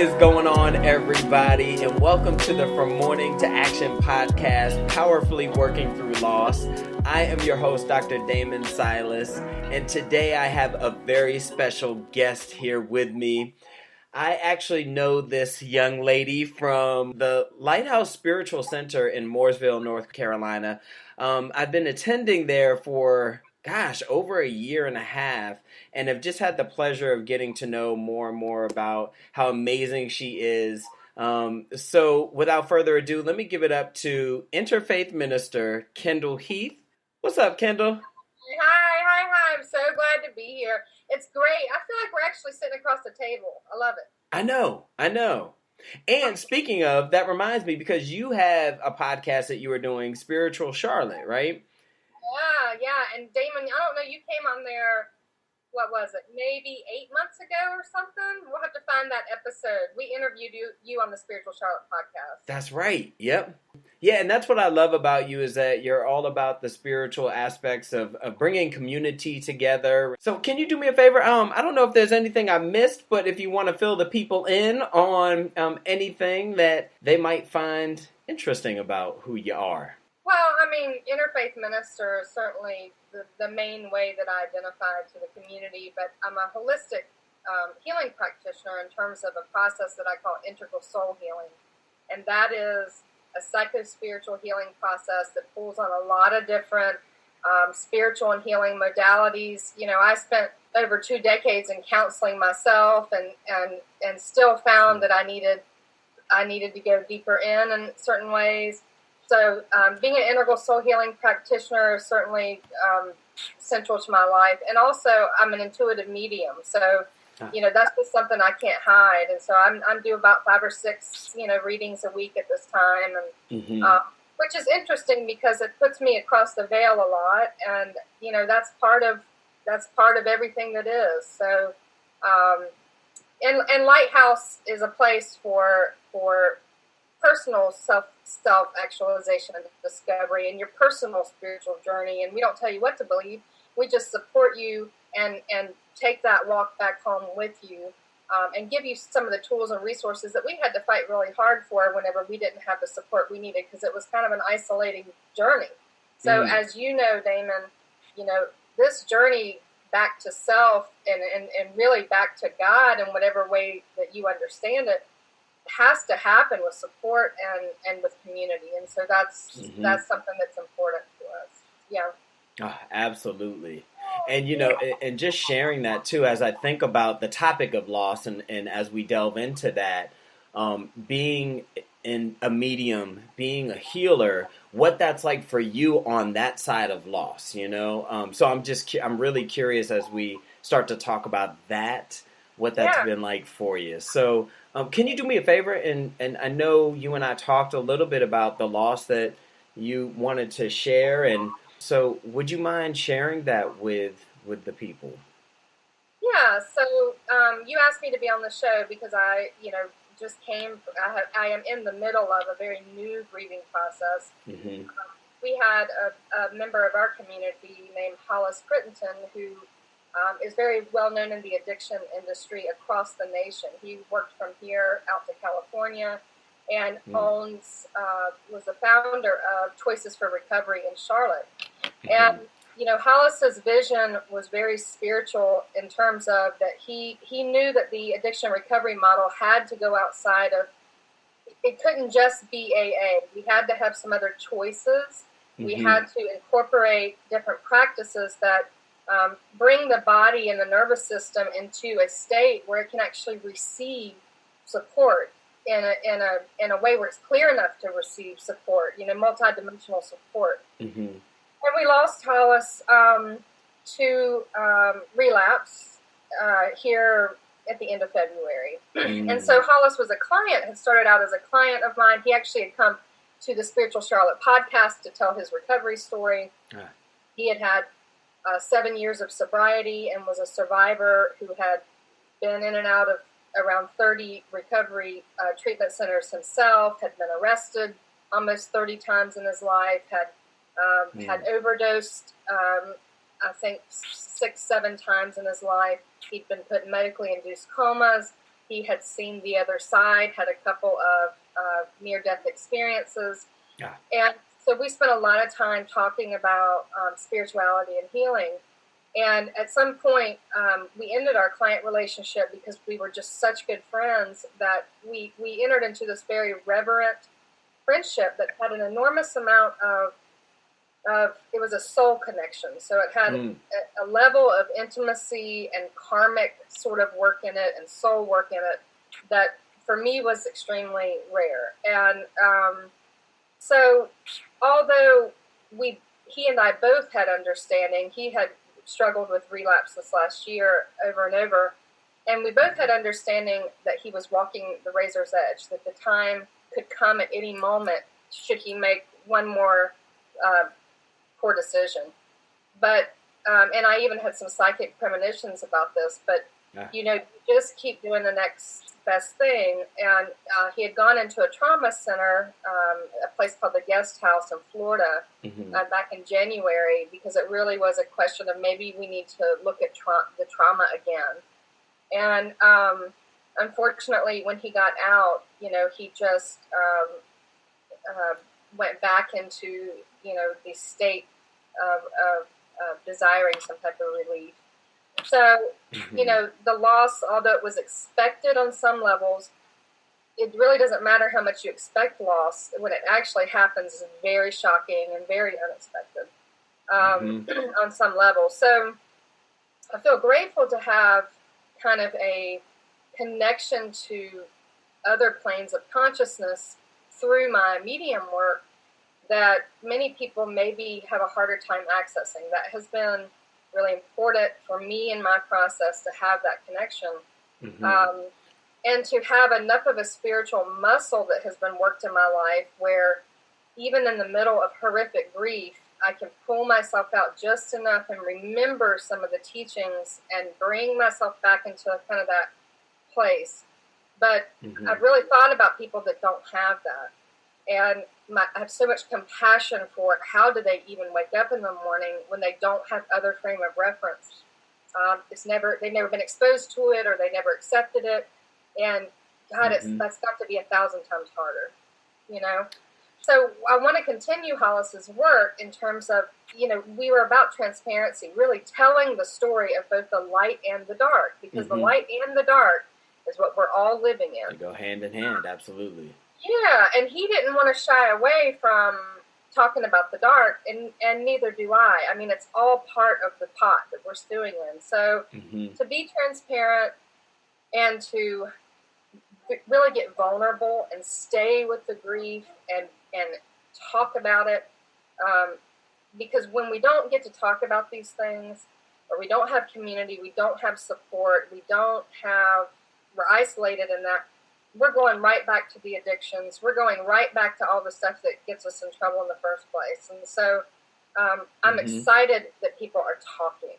is going on, everybody, and welcome to the From Mourning to Action podcast, powerfully working through loss. I am your host, Dr. Damon Silas, and today I have a very special guest here with me. I actually know this young lady from the Lighthouse Spiritual Center in Mooresville, North Carolina. I've been attending there for over a year and a half, and have just had the pleasure of getting to know more and more about how amazing she is. So without further ado, let me give it up to Interfaith minister Kendall Heath. What's up, Kendall? Hi. I'm so glad to be here. It's great. I feel like we're actually sitting across the table. I love it. I know. And speaking of, that reminds me, because you have a podcast that you are doing, Spiritual Charlotte, right? Yeah. And Damon, I don't know, you came on there, what was it, maybe 8 months ago or something? We'll have to find that episode. We interviewed you on the Spiritual Charlotte podcast. That's right. Yep. Yeah, and that's what I love about you, is that you're all about the spiritual aspects of bringing community together. So can you do me a favor? I don't know if there's anything I missed, but if you want to fill the people in on anything that they might find interesting about who you are. Well, I mean, interfaith minister is certainly the main way that I identify to the community, but I'm a holistic healing practitioner in terms of a process that I call integral soul healing. And that is a psycho-spiritual healing process that pulls on a lot of different spiritual and healing modalities. You know, I spent over 2 decades in counseling myself and still found that I needed to go deeper in certain ways. So being an integral soul healing practitioner is certainly central to my life. And also, I'm an intuitive medium. So, you know, that's just something I can't hide. And so I'm due about 5 or 6, readings a week at this time. And which is interesting because it puts me across the veil a lot. And, that's part of everything that is. So, and Lighthouse is a place for personal self-actualization and discovery and your personal spiritual journey. And we don't tell you what to believe. We just support you and take that walk back home with you and give you some of the tools and resources that we had to fight really hard for whenever we didn't have the support we needed, because it was kind of an isolating journey. So as you know, Damon, this journey back to self and really back to God in whatever way that you understand it has to happen with support and with community. And so that's something that's important to us. Yeah. Oh, absolutely. And, and just sharing that too, as I think about the topic of loss and as we delve into that, being in a medium, being a healer, what that's like for you on that side of loss, So I'm really curious as we start to talk about that, what that's been like for you. So can you do me a favor? And I know you and I talked a little bit about the loss that you wanted to share. And so would you mind sharing that with the people? Yeah. So you asked me to be on the show because I, just came. I am in the middle of a very new grieving process. Mm-hmm. We had a member of our community named Hollis Crittendon who is very well known in the addiction industry across the nation. He worked from here out to California and was the founder of Choices for Recovery in Charlotte. And, Hollis's vision was very spiritual in terms of that he knew that the addiction recovery model had to go outside of, it couldn't just be AA. We had to have some other choices. Mm-hmm. We had to incorporate different practices that bring the body and the nervous system into a state where it can actually receive support in a way where it's clear enough to receive support, multidimensional support. Mm-hmm. And we lost Hollis to relapse here at the end of February. Mm-hmm. And so Hollis had started out as a client of mine. He actually had come to the Spiritual Charlotte podcast to tell his recovery story. He had 7 years of sobriety and was a survivor who had been in and out of around 30 recovery treatment centers himself, had been arrested almost 30 times in his life, had overdosed, I think 6-7 times in his life. He'd been put in medically induced comas. He had seen the other side, had a couple of near-death experiences. Yeah. And so we spent a lot of time talking about spirituality and healing. And at some point, we ended our client relationship because we were just such good friends that we entered into this very reverent friendship that had an enormous amount of it was a soul connection. So it had a level of intimacy and karmic sort of work in it and soul work in it that for me was extremely rare. And so although he and I both had understanding, he had struggled with relapse this last year over and over, and we both had understanding that he was walking the razor's edge, that the time could come at any moment should he make one more poor decision. But and I even had some psychic premonitions about this, but you just keep doing the next best thing. And he had gone into a trauma center, a place called the Guest House in Florida, back in January, because it really was a question of maybe we need to look at the trauma again. And unfortunately, when he got out, he just went back into, the state of desiring some type of relief. So, the loss, although it was expected on some levels, it really doesn't matter how much you expect loss. When it actually happens, is very shocking and very unexpected on some level. So I feel grateful to have kind of a connection to other planes of consciousness through my medium work that many people maybe have a harder time accessing. That has been really important for me in my process to have that connection. And to have enough of a spiritual muscle that has been worked in my life where even in the middle of horrific grief, I can pull myself out just enough and remember some of the teachings and bring myself back into kind of that place. But I've really thought about people that don't have that. And I have so much compassion for how do they even wake up in the morning when they don't have other frame of reference. They've never been exposed to it, or they never accepted it. And God, that's got to be 1,000 times harder, So I want to continue Hollis's work in terms of, we were about transparency, really telling the story of both the light and the dark, because the light and the dark is what we're all living in. They go hand in hand, absolutely. Yeah, and he didn't want to shy away from talking about the dark, and neither do I. I mean, it's all part of the pot that we're stewing in. So to be transparent and to really get vulnerable and stay with the grief and talk about it, because when we don't get to talk about these things, or we don't have community, we don't have support, we're isolated in that, we're going right back to the addictions. We're going right back to all the stuff that gets us in trouble in the first place. And so I'm excited that people are talking.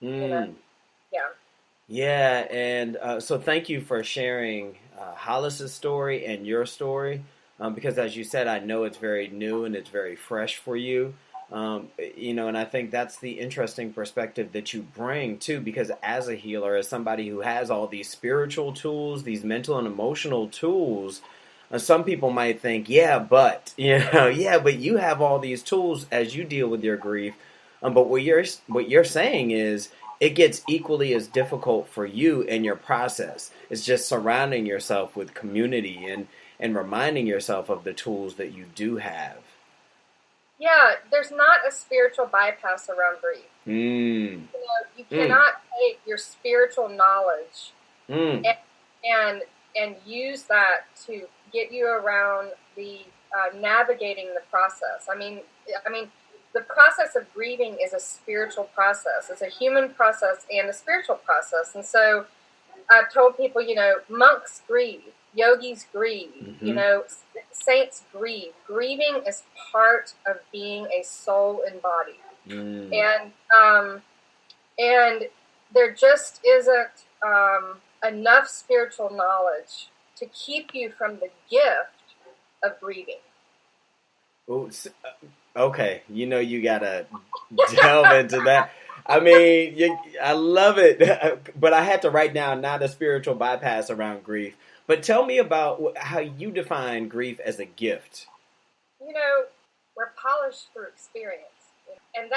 Yeah. Yeah, and so thank you for sharing Hollis's story and your story, because as you said, I know it's very new and it's very fresh for you. And I think that's the interesting perspective that you bring too, because as a healer, as somebody who has all these spiritual tools, these mental and emotional tools, some people might think, but you have all these tools as you deal with your grief. But what you're saying is it gets equally as difficult for you in your process. It's just surrounding yourself with community and reminding yourself of the tools that you do have. Yeah, there's not a spiritual bypass around grief. You cannot take your spiritual knowledge and use that to get you around the navigating the process. I mean, the process of grieving is a spiritual process. It's a human process and a spiritual process. And so I've told people, monks grieve, yogis grieve, saints grieve. Grieving is part of being a soul embodied. And there just isn't enough spiritual knowledge to keep you from the gift of grieving. Okay, you gotta delve into that. I mean, I love it, but I had to write down not a spiritual bypass around grief. But tell me about how you define grief as a gift. You know, we're polished through experience. And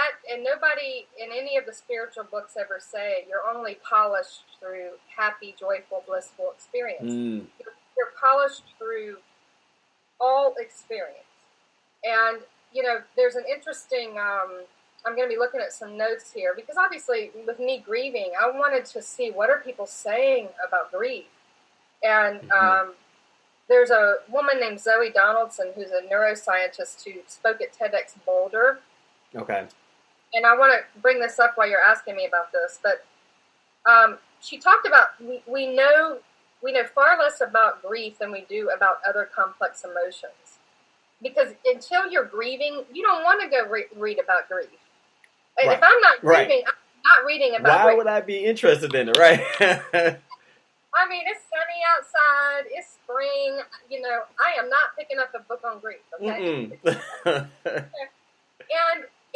nobody in any of the spiritual books ever say you're only polished through happy, joyful, blissful experience. You're polished through all experience. And, there's an interesting, I'm going to be looking at some notes here, because obviously with me grieving, I wanted to see what are people saying about grief. And there's a woman named Zoe Donaldson who's a neuroscientist who spoke at TEDx Boulder. Okay. And I want to bring this up while you're asking me about this, but she talked about we know far less about grief than we do about other complex emotions, because until you're grieving, you don't want to go read about grief. Right. If I'm not grieving, I'm not reading about. Why would I be interested in it? Right. I mean, it's sunny outside. It's spring. I am not picking up a book on grief. Okay.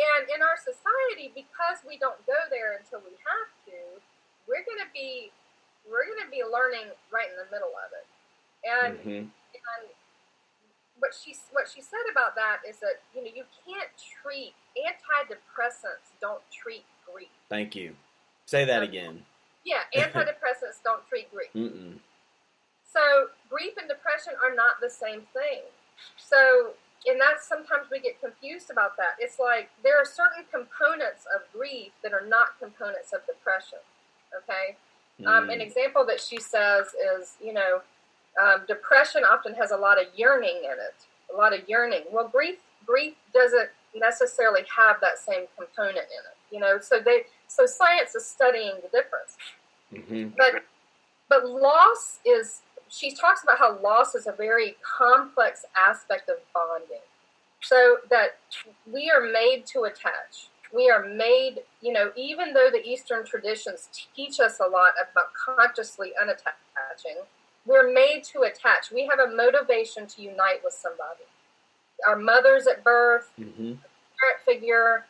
And in our society, because we don't go there until we have to, we're going to be learning right in the middle of it. And what she said about that is that you can't treat antidepressants. Don't treat grief. Thank you. Say that again. Yeah, antidepressants don't treat grief. So grief and depression are not the same thing. So. And that's sometimes we get confused about that. It's like there are certain components of grief that are not components of depression. Okay? An example that she says is, depression often has a lot of yearning in it, a lot of yearning. Well, grief doesn't necessarily have that same component in it. So science is studying the difference. But loss is. She talks about how loss is a very complex aspect of bonding. So that we are made to attach. We are made, even though the Eastern traditions teach us a lot about consciously unattaching, we're made to attach. We have a motivation to unite with somebody. Our mothers at birth, parent figure,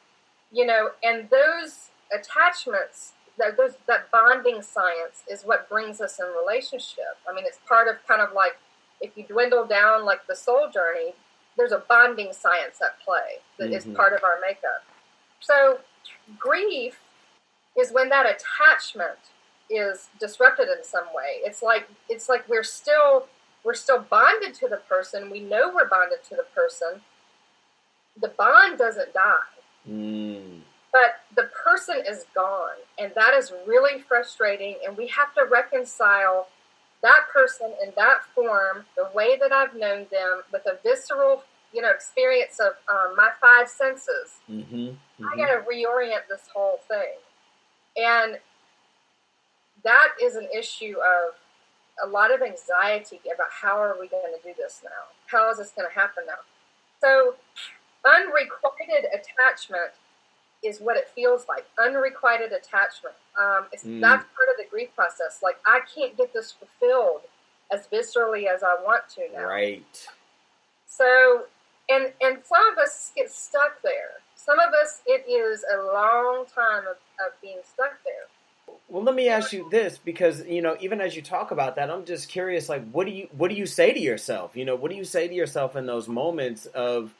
and those attachments, that bonding science is what brings us in relationship. I mean, it's part of kind of like, if you dwindle down like the soul journey, there's a bonding science at play that is part of our makeup. So grief is when that attachment is disrupted in some way. It's like we're still bonded to the person. We know we're bonded to the person. The bond doesn't die. But the person is gone, and that is really frustrating, and we have to reconcile that person in that form, the way that I've known them, with a visceral, experience of my five senses. I got to reorient this whole thing. And that is an issue of a lot of anxiety about how are we going to do this now? How is this going to happen now? So unrequited attachment is what it feels like. Unrequited attachment. That's part of the grief process. Like, I can't get this fulfilled as viscerally as I want to now. Right. So, and some of us get stuck there. Some of us, it is a long time of being stuck there. Well, let me ask you this, because, even as you talk about that, I'm just curious, like, what do you say to yourself? What do you say to yourself in those moments of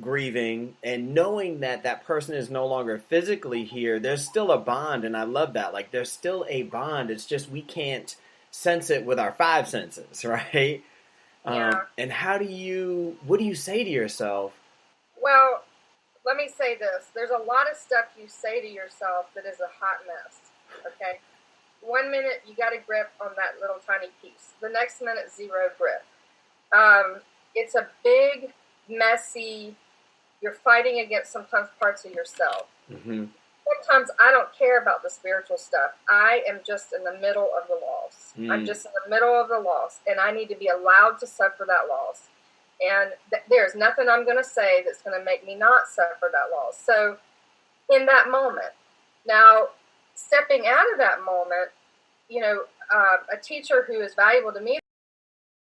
grieving and knowing that person is no longer physically here? There's still a bond, and I love that. Like, there's still a bond. It's just we can't sense it with our five senses, right? Yeah. And what do you say to yourself? Well, let me say this. There's a lot of stuff you say to yourself that is a hot mess, okay? 1 minute, you got a grip on that little tiny piece. The next minute, zero grip. It's a big, messy, you're fighting against sometimes parts of yourself. Sometimes I don't care about the spiritual stuff. I am just in the middle of the loss. I'm just in the middle of the loss, and I need to be allowed to suffer that loss. And there's nothing I'm going to say that's going to make me not suffer that loss. So in that moment, now stepping out of that moment, a teacher who is valuable to me